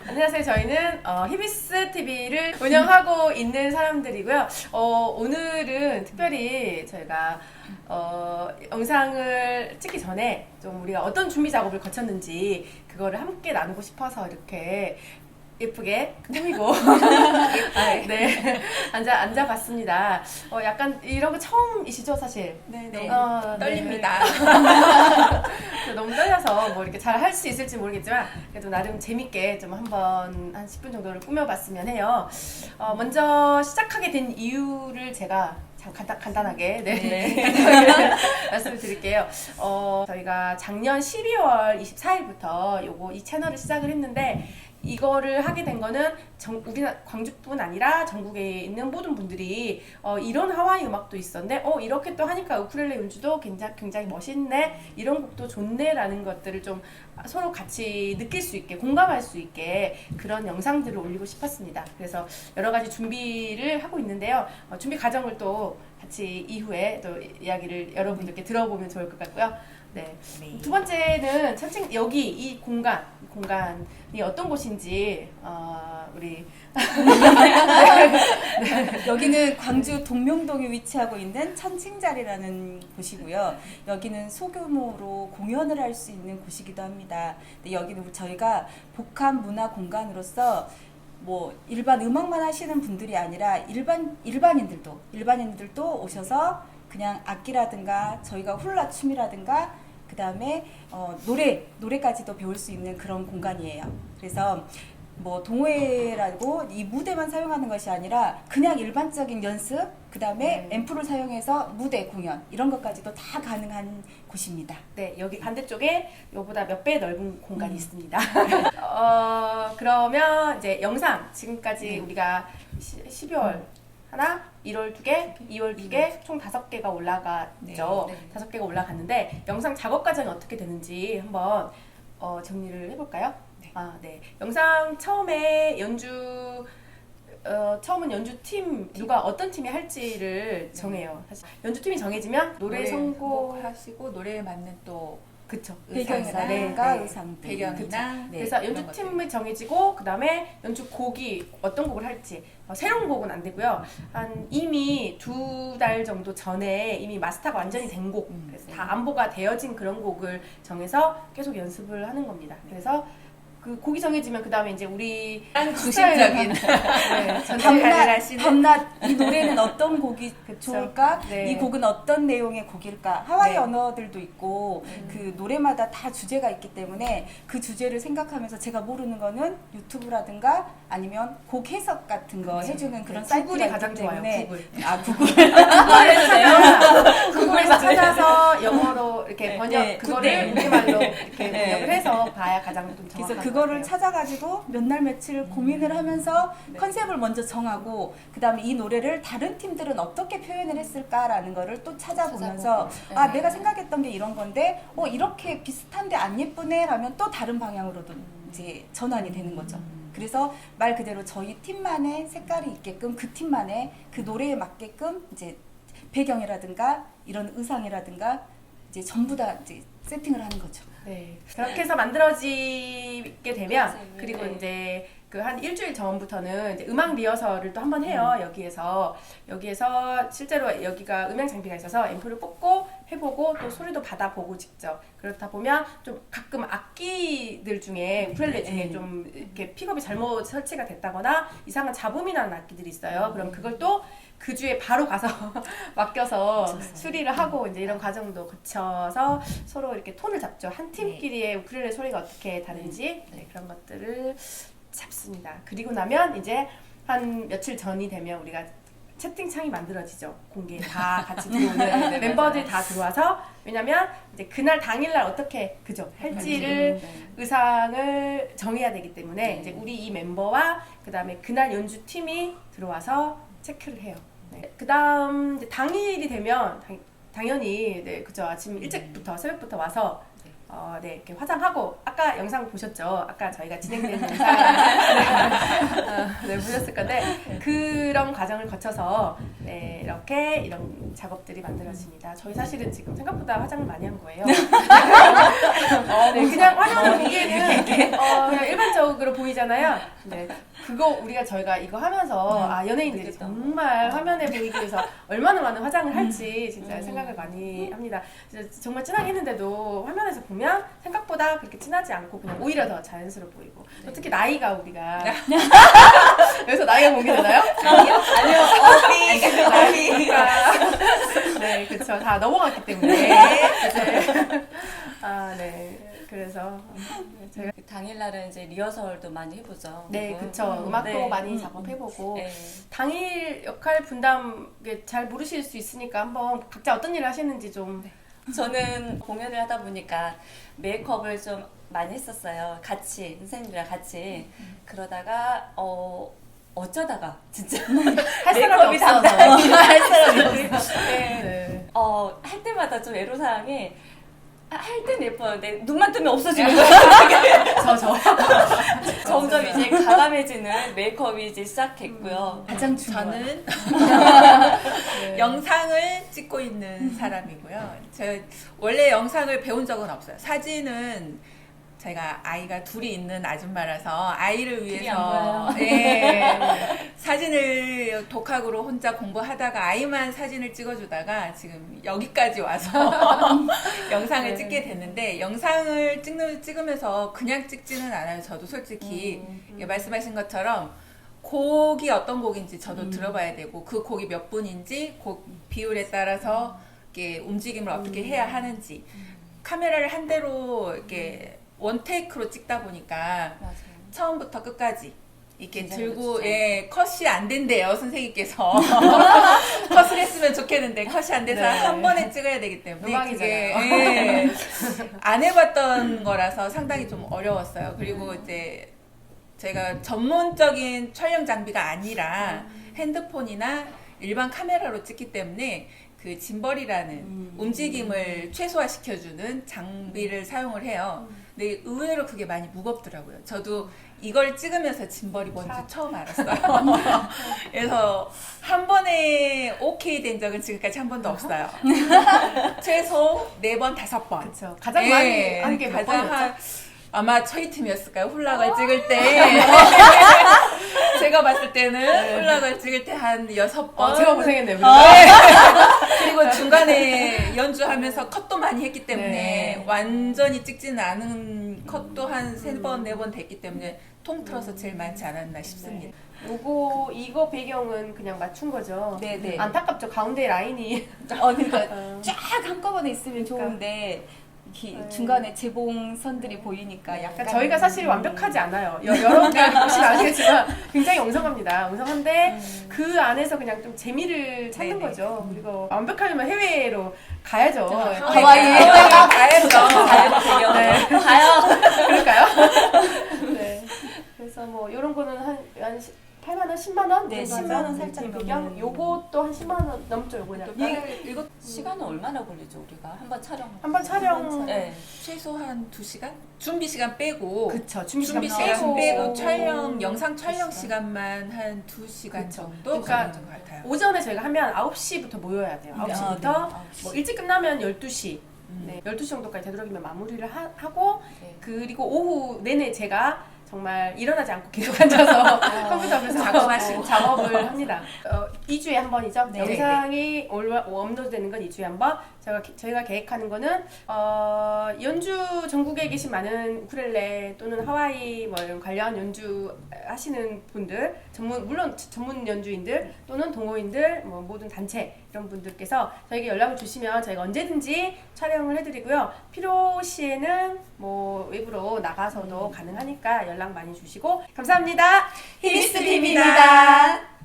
안녕하세요. 저희는 히비스 TV를 운영하고 있는 사람들이고요. 오늘은 특별히 저희가 영상을 찍기 전에 좀 우리가 어떤 준비 작업을 거쳤는지 그거를 함께 나누고 싶어서 이렇게 예쁘게 꾸미고 네 앉아봤습니다. 약간 이런 거 처음이시죠, 사실? 네네. 떨립니다. 네. 너무 떨려서 뭐 이렇게 잘 할 수 있을지 모르겠지만 그래도 나름 재밌게 좀 한번 한 10분 정도를 꾸며봤으면 해요. 먼저 시작하게 된 이유를 제가 간단하게 말씀을 드릴게요. 저희가 작년 12월 24일부터 이 채널을 시작을 했는데 이거를 하게 된 거는 우리나라 광주뿐 아니라 전국에 있는 모든 분들이 이런 하와이 음악도 있었네, 이렇게 또 하니까 우쿨렐레 연주도 굉장히 멋있네, 이런 곡도 좋네 라는 것들을 좀 서로 같이 느낄 수 있게 공감할 수 있게 그런 영상들을 올리고 싶었습니다. 그래서 여러 가지 준비를 하고 있는데요. 준비 과정을 또 같이 이후에 또 이야기를 여러분들께 들어보면 좋을 것 같고요. 네. 두 번째는 여기 이 공간이 어떤 곳인지 우리 여기는 광주 동명동에 위치하고 있는 천칭자리라는 곳이고요. 여기는 소규모로 공연을 할 수 있는 곳이기도 합니다. 근데 여기는 저희가 복합 문화 공간으로서 뭐 일반 음악만 하시는 분들이 아니라 일반인들도 오셔서 그냥 악기라든가 저희가 훌라 춤이라든가 그 다음에 노래까지도 배울 수 있는 그런 공간이에요. 그래서 뭐 동호회라고 이 무대만 사용하는 것이 아니라 그냥 일반적인 연습, 그 다음에 앰프를 사용해서 무대 공연 이런 것까지도 다 가능한 곳입니다. 네, 여기 반대쪽에 이거보다 몇 배 넓은 공간이 있습니다. 그러면 이제 영상 지금까지 우리가 12월 하나, 1월 2개, 2월 2개, 총 5개가 올라갔죠. 5개가 올라갔는데 영상 작업 과정이 어떻게 되는지 한번 정리를 해볼까요? 네. 영상 처음에 처음은 연주팀, 누가 어떤 팀이 할지를 정해요. 사실 연주팀이 정해지면 노래 선곡하시고 노래에 맞는 또 그쵸. 배경이나 의상들. 배경이나 그래서 연주팀이 정해지고 그 다음에 연주곡이 어떤 곡을 할지 새로운 곡은 안 되고요. 이미 2달 정도 전에 이미 마스터가 완전히 된 곡, 그래서 다 안보가 되어진 그런 곡을 정해서 계속 연습을 하는 겁니다. 그래서 그 곡이 정해지면 그 다음에 이제 우리 중심적인 밤낮 이 노래는 어떤 곡이 좋을까? 네. 이 곡은 어떤 내용의 곡일까? 하와이 언어들도 있고 그 노래마다 다 주제가 있기 때문에 그 주제를 생각하면서 제가 모르는 거는 유튜브라든가 아니면 곡 해석 같은 거 해주는 그런 사이트가 가장 있기 좋아요. 때문에 구글. 구글에서 찾아서 영어로 이렇게 번역 그거를 우리말로 이렇게 번역을 해서 봐야 가장 좀 정확한 그래서 그거를 찾아가지고 몇 날 며칠 고민을 하면서 컨셉을 먼저 정하고 그 다음에 이 노래를 다른 팀들은 어떻게 표현을 했을까라는 거를 또 찾아보면서 내가 생각했던 게 이런 건데 이렇게 비슷한데 안 예쁘네 라면 또 다른 방향으로도 이제 전환이 되는 거죠. 그래서 말 그대로 저희 팀만의 색깔이 있게끔 그 팀만의 그 노래에 맞게끔 이제 배경이라든가 이런 의상이라든가 이제 전부 다 이제 세팅을 하는 거죠. 네. 그렇게 해서 만들어지게 되면 그리고 이제 그 한 일주일 전부터는 이제 음악 리허설을 또 한번 해요. 여기에서 실제로 여기가 음향 장비가 있어서 앰프를 꽂고 해보고 또 소리도 받아보고 직접 그렇다 보면 좀 가끔 악기들 중에 우쿨렐레 중에 좀 이렇게 픽업이 잘못 설치가 됐다거나 이상한 잡음이 나는 악기들이 있어요. 그럼 그걸 또 그 주에 바로 가서 맡겨서 수리를 하고 이제 이런 과정도 거쳐서 서로 이렇게 톤을 잡죠. 한 팀끼리의 우쿨렐레 소리가 어떻게 다른지 그런 것들을 잡습니다. 그리고 나면 이제 한 며칠 전이 되면 우리가 채팅창이 만들어지죠. 공개 다 같이 들어오는 멤버들 다 들어와서 왜냐면 이제 그날 당일날 어떻게 할지를 의상을 정해야 되기 때문에 이제 우리 이 멤버와 그 다음에 그날 연주 팀이 들어와서 체크를 해요. 그 다음 당일이 되면 당연히 그죠. 아침 일찍부터 새벽부터 와서 이렇게 화장하고 아까 영상 보셨죠? 아까 저희가 진행되는 영상 보셨을 건데 그런 과정을 거쳐서 이렇게 이런 작업들이 만들어집니다. 저희 사실은 지금 생각보다 화장을 많이 한 거예요. 네, 그냥 화면을 보기에는 그냥 일반적으로 보이잖아요. 네, 저희가 이거 하면서 연예인들이 정말 화면에 보이기 위해서 얼마나 많은 화장을 할지 진짜 생각을 많이 합니다. 진짜 정말 진하게 했는데도 화면에서 보면 생각보다 그렇게 진하지 않고 그냥 오히려 더 자연스러워 보이고 또 특히 나이가 우리가 여기서 나이가 공개되나요? 아니요. 나이가 네, 그렇죠. 다 넘어갔기 때문에 이제 네. 그래서 제가 당일날은 이제 리허설도 많이 해보죠. 네, 그쵸. 음악도 네. 많이 작업해보고 네. 당일 역할 분담 잘 모르실 수 있으니까 한번 각자 어떤 일을 하시는지 좀. 저는 공연을 하다 보니까 메이크업을 좀 많이 했었어요. 같이 선생님들이랑 같이 그러다가 어쩌다가 진짜 할 사람이 메이크업이 없어서. 할 사람이 없어서 네. 할 때마다 좀 애로사항이 할 때는 예뻤는데 눈만 뜨면 없어지는 거예요. 저. 점점 이제 가감해지는 메이크업이 이제 시작했고요. 가장 중요한. 저는 네. 영상을 찍고 있는 사람이고요. 제가 원래 영상을 배운 적은 없어요. 사진은 제가 아이가 둘이 있는 아줌마라서 아이를 둘이 안 위해서 보여요. 예, 사진을 독학으로 혼자 공부하다가 아이만 사진을 찍어주다가 지금 여기까지 와서 영상을 네. 찍게 됐는데 영상을 찍으면서 그냥 찍지는 않아요. 저도 솔직히 말씀하신 것처럼 곡이 어떤 곡인지 저도 들어봐야 되고 그 곡이 몇 분인지 곡 비율에 따라서 이렇게 움직임을 어떻게 해야 하는지 카메라를 한 대로 이렇게 원테이크로 찍다 보니까 맞아요. 처음부터 끝까지 이렇게 긴장도 들고 진짜. 컷이 안 된대요 선생님께서 컷을 했으면 좋겠는데 컷이 안 돼서 네. 한 번에 찍어야 되기 때문에 음악이잖아요. 그게 안 해봤던 거라서 상당히 좀 어려웠어요. 그리고 이제 제가 전문적인 촬영 장비가 아니라 핸드폰이나 일반 카메라로 찍기 때문에 그 짐벌이라는 움직임을 최소화시켜주는 장비를 사용을 해요. 근데 의외로 그게 많이 무겁더라고요. 저도 이걸 찍으면서 짐벌이 뭔지 처음 알았어요. 그래서 한 번에 오케이 된 적은 지금까지 한 번도 없어요. 최소 4번, 5번. 그쵸. 가장 많이 하는 게 몇 가장 번이었죠? 아마 저희 팀이었을까요? 훌락을 찍을 때. 제가 봤을 때는 훌락을 찍을 때 한 6번. 제가 고생했네요. 그리고 중간에 연주하면서 컷도 많이 했기 때문에 네. 완전히 찍지는 않은 컷도 한 3번, 4번 됐기 때문에 통틀어서 제일 많지 않았나 싶습니다. 이거 배경은 그냥 맞춘 거죠. 네네. 안타깝죠. 가운데 라인이. 그러니까 쫙 한꺼번에 있으면 그러니까. 좋은데 이렇게 네. 중간에 재봉선들이 보이니까 약간 그러니까 저희가 사실 완벽하지 않아요. 여러분들 보시면 아시겠지만 굉장히 엉성합니다. 엉성한데 그 안에서 그냥 좀 재미를 찾는 네네. 거죠. 그리고 완벽하려면 해외로 가야죠. 하와이에 가야죠. 가요 배경. 네. 가요. 그럴까요? 네. 그래서 뭐 이런 거는 한 8만 원, 10만 원? 네, 정도 10만 원 하죠. 살짝 배경. 넘는. 요것도 한 10만 원 넘죠. 요거는. 이거 시간은 얼마나 걸리죠 우리가 한번 촬영? 한번 촬영. 네. 최소 한 2시간? 준비 시간 빼고 그쵸. 준비 준비 시간 시간 빼고 빼고. 촬영 영상 촬영 시간만 한 2시간 그쵸. 정도 그러니까 걸리는 것 같아요. 오전에 저희가 하면 9시부터 모여야 돼요. 9시부터 뭐 일찍 끝나면 12시. 네, 12시 정도까지 되도록이면 마무리를 하고 네. 그리고 오후 내내 제가 정말 일어나지 않고 계속 앉아서 컴퓨터 앞에서 작업을 합니다. 2주에 한 번이죠. 네. 영상이 업로드되는 건 2주에 한 번. 저희가 계획하는 거는 연주 전국에 계신 많은 우쿨렐레 또는 하와이 뭐 이런 관련 연주 하시는 분들, 물론 전문 연주인들 또는 동호인들, 뭐 모든 단체 이런 분들께서 저에게 연락을 주시면 저희가 언제든지 촬영을 해드리고요. 필요 시에는 뭐 외부로 나가서도 가능하니까 연락 많이 주시고 감사합니다. 히비스 TV입니다.